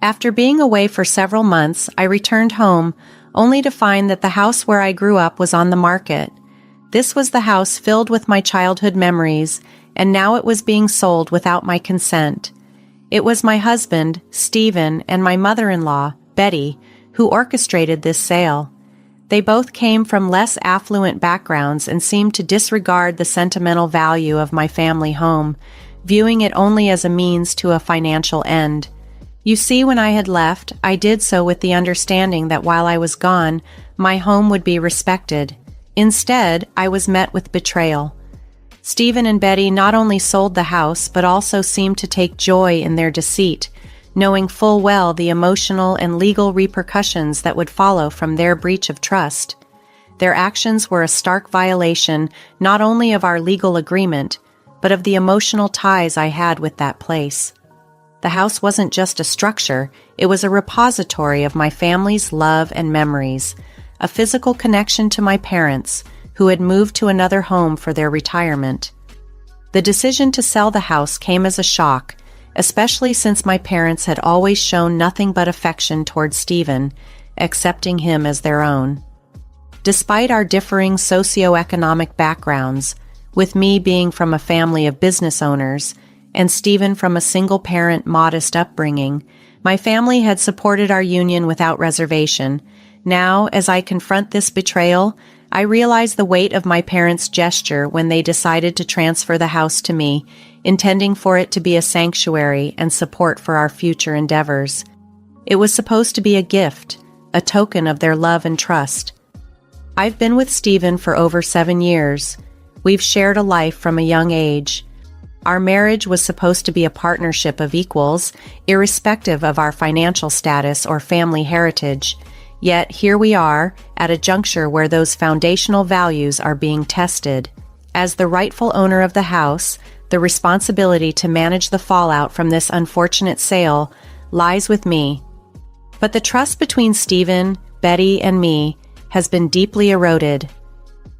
After being away for several months, I returned home, only to find that the house where I grew up was on the market. This was the house filled with my childhood memories, and now it was being sold without my consent. It was my husband, Stephen, and my mother-in-law, Betty, who orchestrated this sale. They both came from less affluent backgrounds and seemed to disregard the sentimental value of my family home, viewing it only as a means to a financial end. You see, when I had left, I did so with the understanding that while I was gone, my home would be respected. Instead, I was met with betrayal. Stephen and Betty not only sold the house, but also seemed to take joy in their deceit, knowing full well the emotional and legal repercussions that would follow from their breach of trust. Their actions were a stark violation not only of our legal agreement, but of the emotional ties I had with that place. The house wasn't just a structure, it was a repository of my family's love and memories, a physical connection to my parents, who had moved to another home for their retirement. The decision to sell the house came as a shock, especially since my parents had always shown nothing but affection toward Stephen, accepting him as their own. Despite our differing socioeconomic backgrounds, with me being from a family of business owners, and Stephen from a single-parent, modest upbringing, my family had supported our union without reservation. Now, as I confront this betrayal, I realize the weight of my parents' gesture when they decided to transfer the house to me, intending for it to be a sanctuary and support for our future endeavors. It was supposed to be a gift, a token of their love and trust. I've been with Stephen for over 7 years. We've shared a life from a young age. Our marriage was supposed to be a partnership of equals, irrespective of our financial status or family heritage. Yet here we are, at a juncture where those foundational values are being tested. As the rightful owner of the house, the responsibility to manage the fallout from this unfortunate sale lies with me. But the trust between Stephen, Betty, and me has been deeply eroded.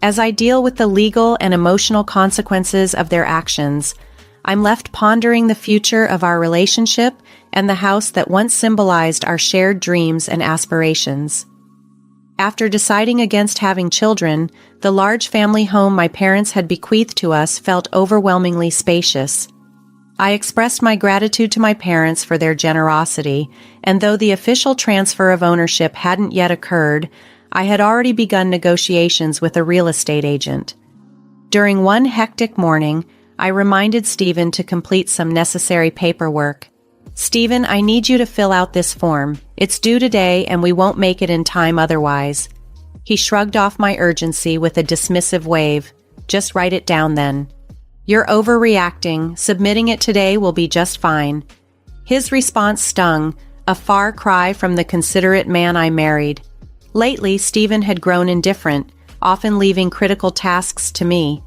As I deal with the legal and emotional consequences of their actions, I'm left pondering the future of our relationship and the house that once symbolized our shared dreams and aspirations. After deciding against having children, the large family home my parents had bequeathed to us felt overwhelmingly spacious. I expressed my gratitude to my parents for their generosity, and though the official transfer of ownership hadn't yet occurred, I had already begun negotiations with a real estate agent. During one hectic morning, I reminded Stephen to complete some necessary paperwork. "Stephen, I need you to fill out this form. It's due today and we won't make it in time otherwise." He shrugged off my urgency with a dismissive wave. "Just write it down then. You're overreacting. Submitting it today will be just fine." His response stung, a far cry from the considerate man I married. Lately, Stephen had grown indifferent, often leaving critical tasks to me.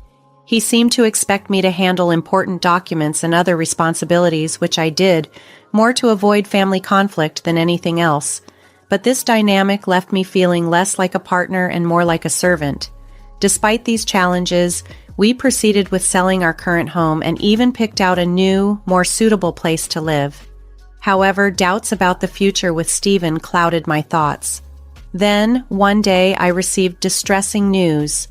He seemed to expect me to handle important documents and other responsibilities, which I did, more to avoid family conflict than anything else. But this dynamic left me feeling less like a partner and more like a servant. Despite these challenges, we proceeded with selling our current home and even picked out a new, more suitable place to live. However, doubts about the future with Stephen clouded my thoughts. Then, one day, I received distressing news.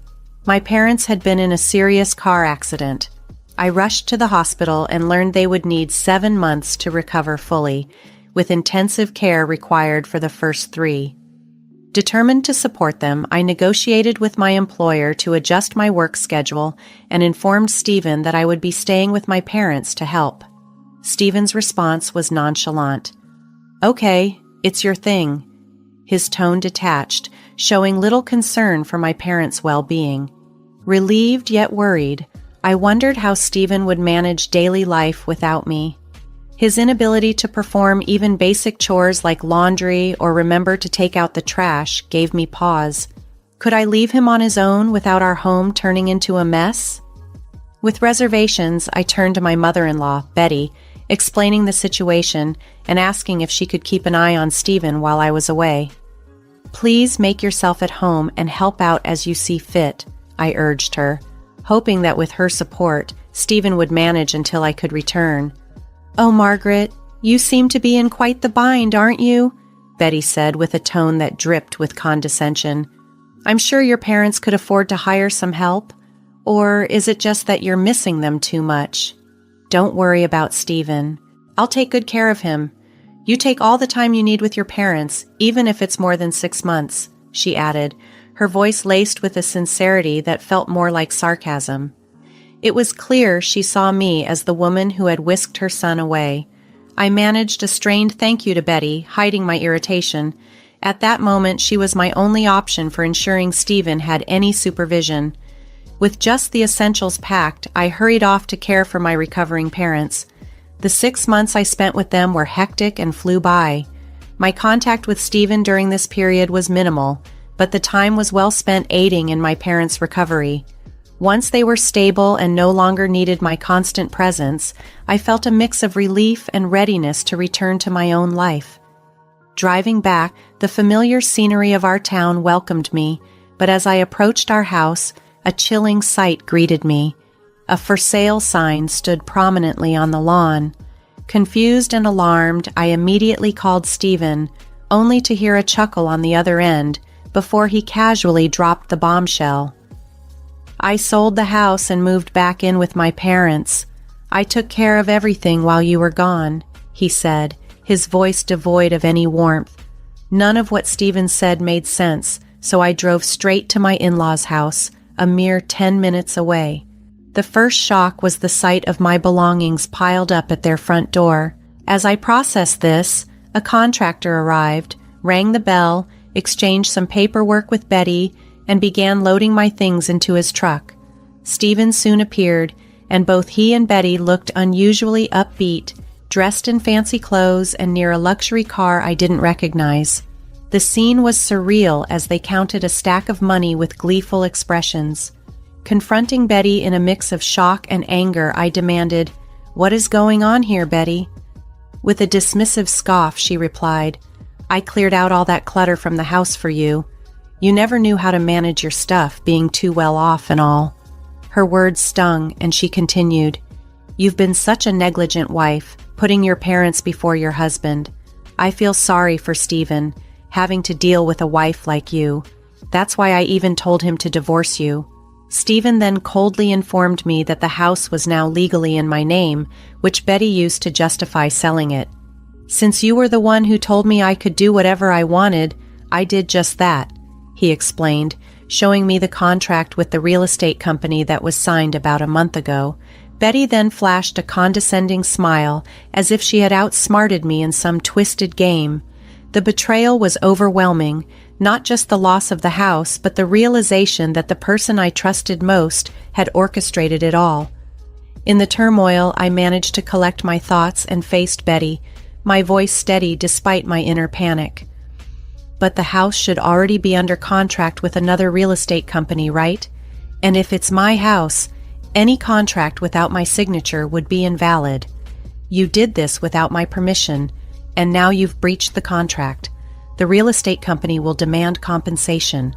My parents had been in a serious car accident. I rushed to the hospital and learned they would need 7 months to recover fully, with intensive care required for the first 3. Determined to support them, I negotiated with my employer to adjust my work schedule and informed Stephen that I would be staying with my parents to help. Stephen's response was nonchalant. "Okay, it's your thing." His tone detached, showing little concern for my parents' well-being. Relieved yet worried, I wondered how Stephen would manage daily life without me. His inability to perform even basic chores like laundry or remember to take out the trash gave me pause. Could I leave him on his own without our home turning into a mess? With reservations, I turned to my mother-in-law, Betty, explaining the situation and asking if she could keep an eye on Stephen while I was away. "Please make yourself at home and help out as you see fit," I urged her, hoping that with her support, Stephen would manage until I could return. "Oh, Margaret, You seem to be in quite the bind, aren't you? Betty said with a tone that dripped with condescension. I'm sure your parents could afford to hire some help. Or is it just that you're missing them too much? Don't worry about Stephen. I'll take good care of him. You take all the time you need with your parents, even if it's more than 6 months, she added, her voice laced with a sincerity that felt more like sarcasm. It was clear she saw me as the woman who had whisked her son away. I managed a strained thank you to Betty, hiding my irritation. At that moment, she was my only option for ensuring Stephen had any supervision. With just the essentials packed, I hurried off to care for my recovering parents. The 6 months I spent with them were hectic and flew by. My contact with Stephen during this period was minimal, but the time was well spent aiding in my parents' recovery. Once they were stable and no longer needed my constant presence, I felt a mix of relief and readiness to return to my own life. Driving back, the familiar scenery of our town welcomed me, but as I approached our house, a chilling sight greeted me. A for sale sign stood prominently on the lawn. Confused and alarmed, I immediately called Stephen, only to hear a chuckle on the other end before he casually dropped the bombshell. I sold the house and moved back in with my parents. I took care of everything while you were gone, he said, his voice devoid of any warmth. None of what Stephen said made sense, so I drove straight to my in-laws' house, a mere 10 minutes away. The first shock was the sight of my belongings piled up at their front door. As I processed this, a contractor arrived, rang the bell, exchanged some paperwork with Betty, and began loading my things into his truck. Stephen soon appeared, and both he and Betty looked unusually upbeat, dressed in fancy clothes and near a luxury car I didn't recognize. The scene was surreal as they counted a stack of money with gleeful expressions. Confronting Betty in a mix of shock and anger, I demanded, "What is going on here, Betty?" With a dismissive scoff, she replied, "I cleared out all that clutter from the house for you. You never knew how to manage your stuff, being too well off and all." Her words stung, and she continued, "You've been such a negligent wife, putting your parents before your husband. I feel sorry for Stephen, having to deal with a wife like you. That's why I even told him to divorce you." Stephen then coldly informed me that the house was now legally in my name, which Betty used to justify selling it. "Since you were the one who told me I could do whatever I wanted, I did just that," he explained, showing me the contract with the real estate company that was signed about a month ago. Betty then flashed a condescending smile, as if she had outsmarted me in some twisted game. The betrayal was overwhelming, not just the loss of the house, but the realization that the person I trusted most had orchestrated it all. In the turmoil, I managed to collect my thoughts and faced Betty, my voice steady despite my inner panic. "But the house should already be under contract with another real estate company, right? And if it's my house, any contract without my signature would be invalid. You did this without my permission, and now you've breached the contract. The real estate company will demand compensation."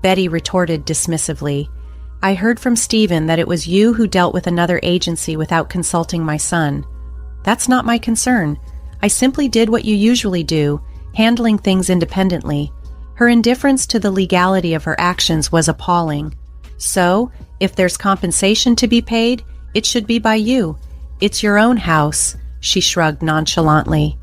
Betty retorted dismissively, "I heard from Stephen that it was you who dealt with another agency without consulting my son. That's not my concern. I simply did what you usually do, handling things independently." Her indifference to the legality of her actions was appalling. "So, if there's compensation to be paid, it should be by you. It's your own house," she shrugged nonchalantly.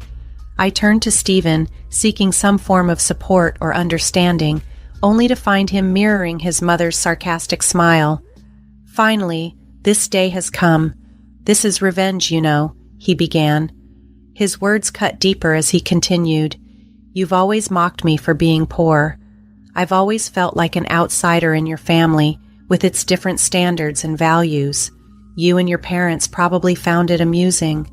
I turned to Stephen, seeking some form of support or understanding, only to find him mirroring his mother's sarcastic smile. "Finally, this day has come. This is revenge, you know," he began. His words cut deeper as he continued, "You've always mocked me for being poor. I've always felt like an outsider in your family, with its different standards and values. You and your parents probably found it amusing."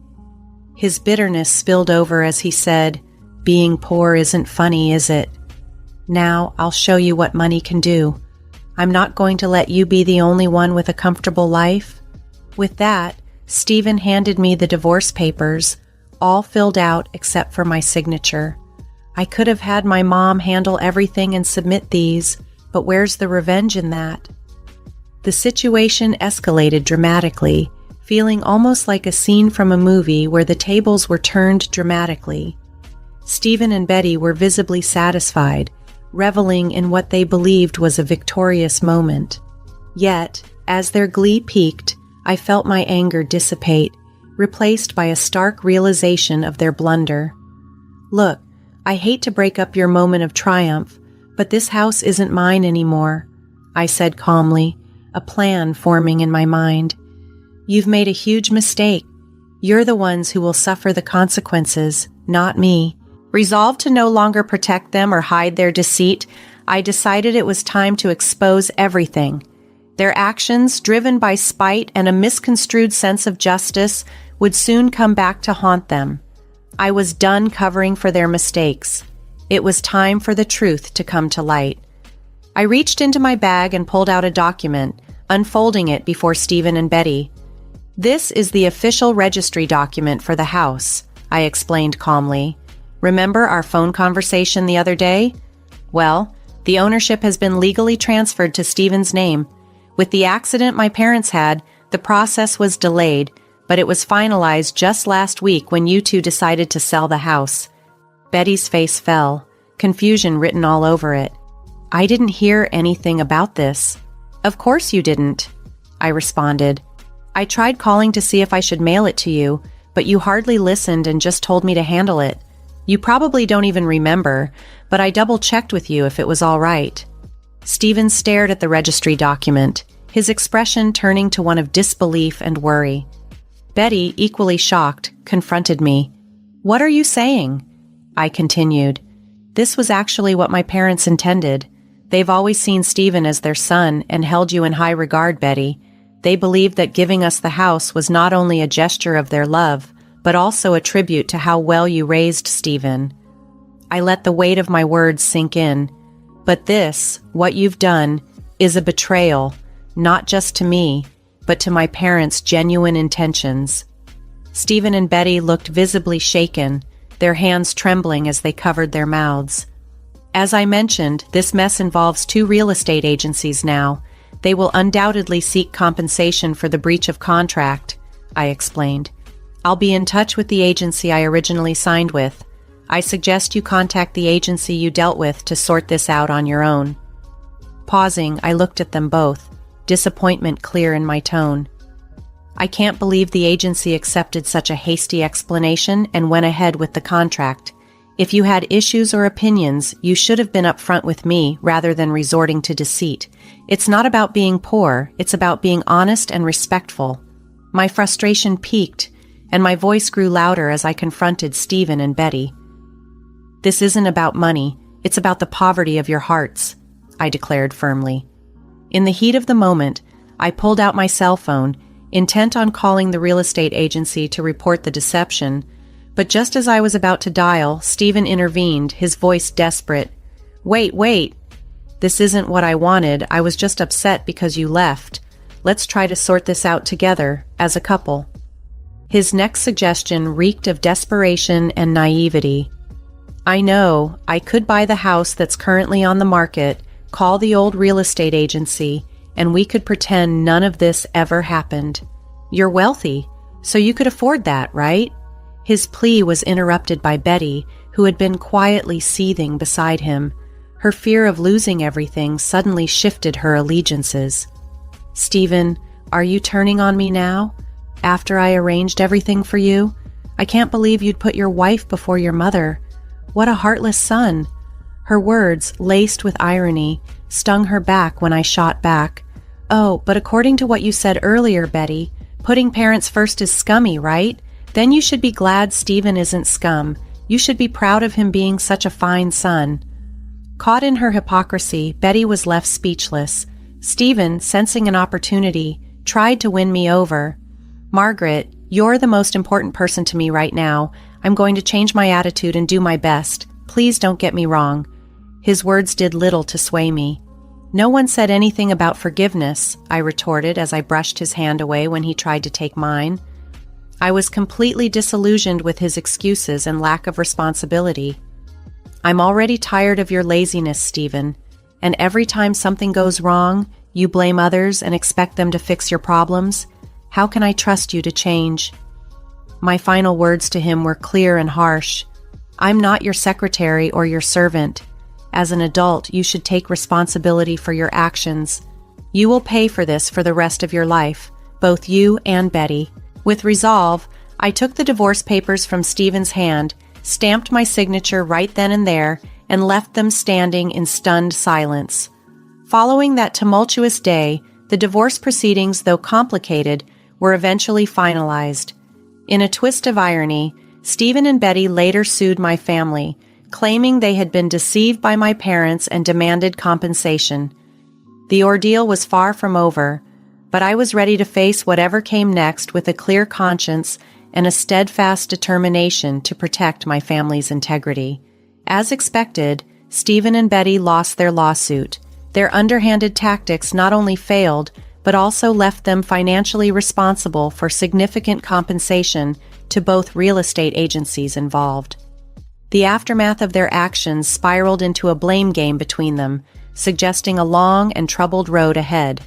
His bitterness spilled over as he said, "Being poor isn't funny, is it? Now I'll show you what money can do. I'm not going to let you be the only one with a comfortable life." With that, Stephen handed me the divorce papers, all filled out except for my signature. I could have had my mom handle everything and submit these, but where's the revenge in that? The situation escalated dramatically, feeling almost like a scene from a movie where the tables were turned dramatically. Stephen and Betty were visibly satisfied, reveling in what they believed was a victorious moment. Yet, as their glee peaked, I felt my anger dissipate, replaced by a stark realization of their blunder. Look, I hate to break up your moment of triumph, but this house isn't mine anymore, I said calmly, a plan forming in my mind. You've made a huge mistake. You're the ones who will suffer the consequences, not me. Resolved to no longer protect them or hide their deceit, I decided it was time to expose everything. Their actions, driven by spite and a misconstrued sense of justice, would soon come back to haunt them. I was done covering for their mistakes. It was time for the truth to come to light. I reached into my bag and pulled out a document, unfolding it before Stephen and Betty. This is the official registry document for the house, I explained calmly. Remember our phone conversation the other day? Well, the ownership has been legally transferred to Stephen's name. With the accident my parents had, the process was delayed, but it was finalized just last week when you two decided to sell the house. Betty's face fell, confusion written all over it. I didn't hear anything about this. Of course you didn't, I responded. I tried calling to see if I should mail it to you, but you hardly listened and just told me to handle it. You probably don't even remember, but I double-checked with you if it was all right. Stephen stared at the registry document, his expression turning to one of disbelief and worry. Betty, equally shocked, confronted me. What are you saying? I continued. This was actually what my parents intended. They've always seen Stephen as their son and held you in high regard, Betty. They believed that giving us the house was not only a gesture of their love, but also a tribute to how well you raised Stephen. I let the weight of my words sink in. But this, what you've done, is a betrayal, not just to me, but to my parents' genuine intentions. Stephen and Betty looked visibly shaken, their hands trembling as they covered their mouths. As I mentioned, this mess involves 2 real estate agencies now. They will undoubtedly seek compensation for the breach of contract, I explained. I'll be in touch with the agency I originally signed with. I suggest you contact the agency you dealt with to sort this out on your own. Pausing, I looked at them both, disappointment clear in my tone. I can't believe the agency accepted such a hasty explanation and went ahead with the contract. If you had issues or opinions, you should have been upfront with me rather than resorting to deceit. It's not about being poor, it's about being honest and respectful. My frustration peaked, and my voice grew louder as I confronted Stephen and Betty. This isn't about money, it's about the poverty of your hearts, I declared firmly. In the heat of the moment, I pulled out my cell phone, intent on calling the real estate agency to report the deception, but just as I was about to dial, Stephen intervened, his voice desperate. Wait. This isn't what I wanted. I was just upset because you left. Let's try to sort this out together, as a couple. His next suggestion reeked of desperation and naivety. I know, I could buy the house that's currently on the market, call the old real estate agency, and we could pretend none of this ever happened. You're wealthy, so you could afford that, right? His plea was interrupted by Betty, who had been quietly seething beside him. Her fear of losing everything suddenly shifted her allegiances. Stephen, are you turning on me now? After I arranged everything for you? I can't believe you'd put your wife before your mother. What a heartless son. Her words, laced with irony, stung her back when I shot back. Oh, but according to what you said earlier, Betty, putting parents first is scummy, right? Then you should be glad Stephen isn't scum. You should be proud of him being such a fine son. Caught in her hypocrisy, Betty was left speechless. Stephen, sensing an opportunity, tried to win me over. Margaret, you're the most important person to me right now. I'm going to change my attitude and do my best. Please don't get me wrong. His words did little to sway me. No one said anything about forgiveness, I retorted as I brushed his hand away when he tried to take mine. I was completely disillusioned with his excuses and lack of responsibility. I'm already tired of your laziness, Stephen, and every time something goes wrong, you blame others and expect them to fix your problems. How can I trust you to change?" My final words to him were clear and harsh. "I'm not your secretary or your servant. As an adult, you should take responsibility for your actions. You will pay for this for the rest of your life, both you and Betty." With resolve, I took the divorce papers from Stephen's hand, stamped my signature right then and there, and left them standing in stunned silence. Following that tumultuous day, the divorce proceedings, though complicated, were eventually finalized. In a twist of irony, Stephen and Betty later sued my family, claiming they had been deceived by my parents and demanded compensation. The ordeal was far from over, but I was ready to face whatever came next with a clear conscience and a steadfast determination to protect my family's integrity. As expected, Stephen and Betty lost their lawsuit. Their underhanded tactics not only failed, but also left them financially responsible for significant compensation to both real estate agencies involved. The aftermath of their actions spiraled into a blame game between them, suggesting a long and troubled road ahead.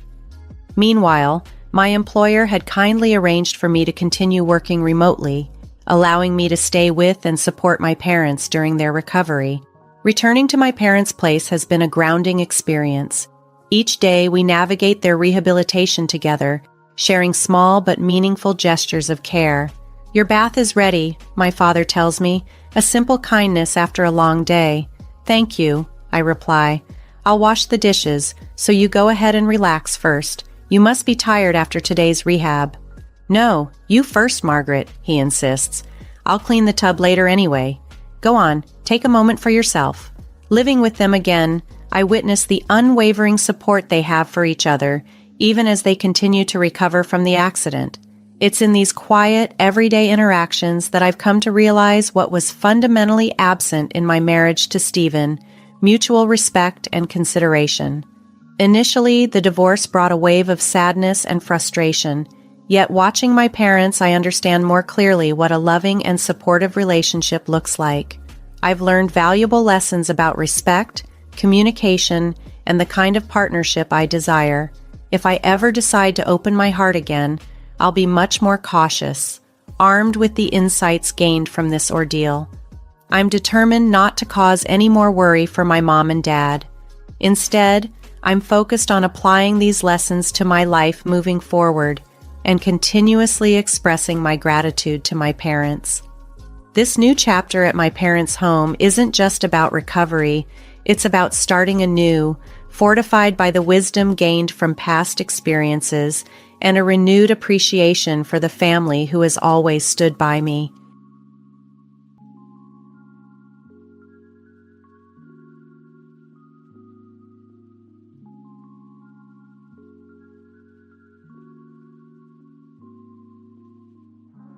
Meanwhile, my employer had kindly arranged for me to continue working remotely, allowing me to stay with and support my parents during their recovery. Returning to my parents' place has been a grounding experience. Each day we navigate their rehabilitation together, sharing small but meaningful gestures of care. "Your bath is ready," my father tells me, a simple kindness after a long day. "Thank you," I reply. "I'll wash the dishes, so you go ahead and relax first. You must be tired after today's rehab." "No, you first, Margaret," he insists. "I'll clean the tub later anyway. Go on, take a moment for yourself." Living with them again, I witness the unwavering support they have for each other, even as they continue to recover from the accident. It's in these quiet, everyday interactions that I've come to realize what was fundamentally absent in my marriage to Stephen: mutual respect and consideration. Initially, the divorce brought a wave of sadness and frustration, yet watching my parents, I understand more clearly what a loving and supportive relationship looks like. I've learned valuable lessons about respect, communication, and the kind of partnership I desire. If I ever decide to open my heart again, I'll be much more cautious, armed with the insights gained from this ordeal. I'm determined not to cause any more worry for my mom and dad. Instead, I'm focused on applying these lessons to my life moving forward and continuously expressing my gratitude to my parents. This new chapter at my parents' home isn't just about recovery. It's about starting anew, fortified by the wisdom gained from past experiences and a renewed appreciation for the family who has always stood by me.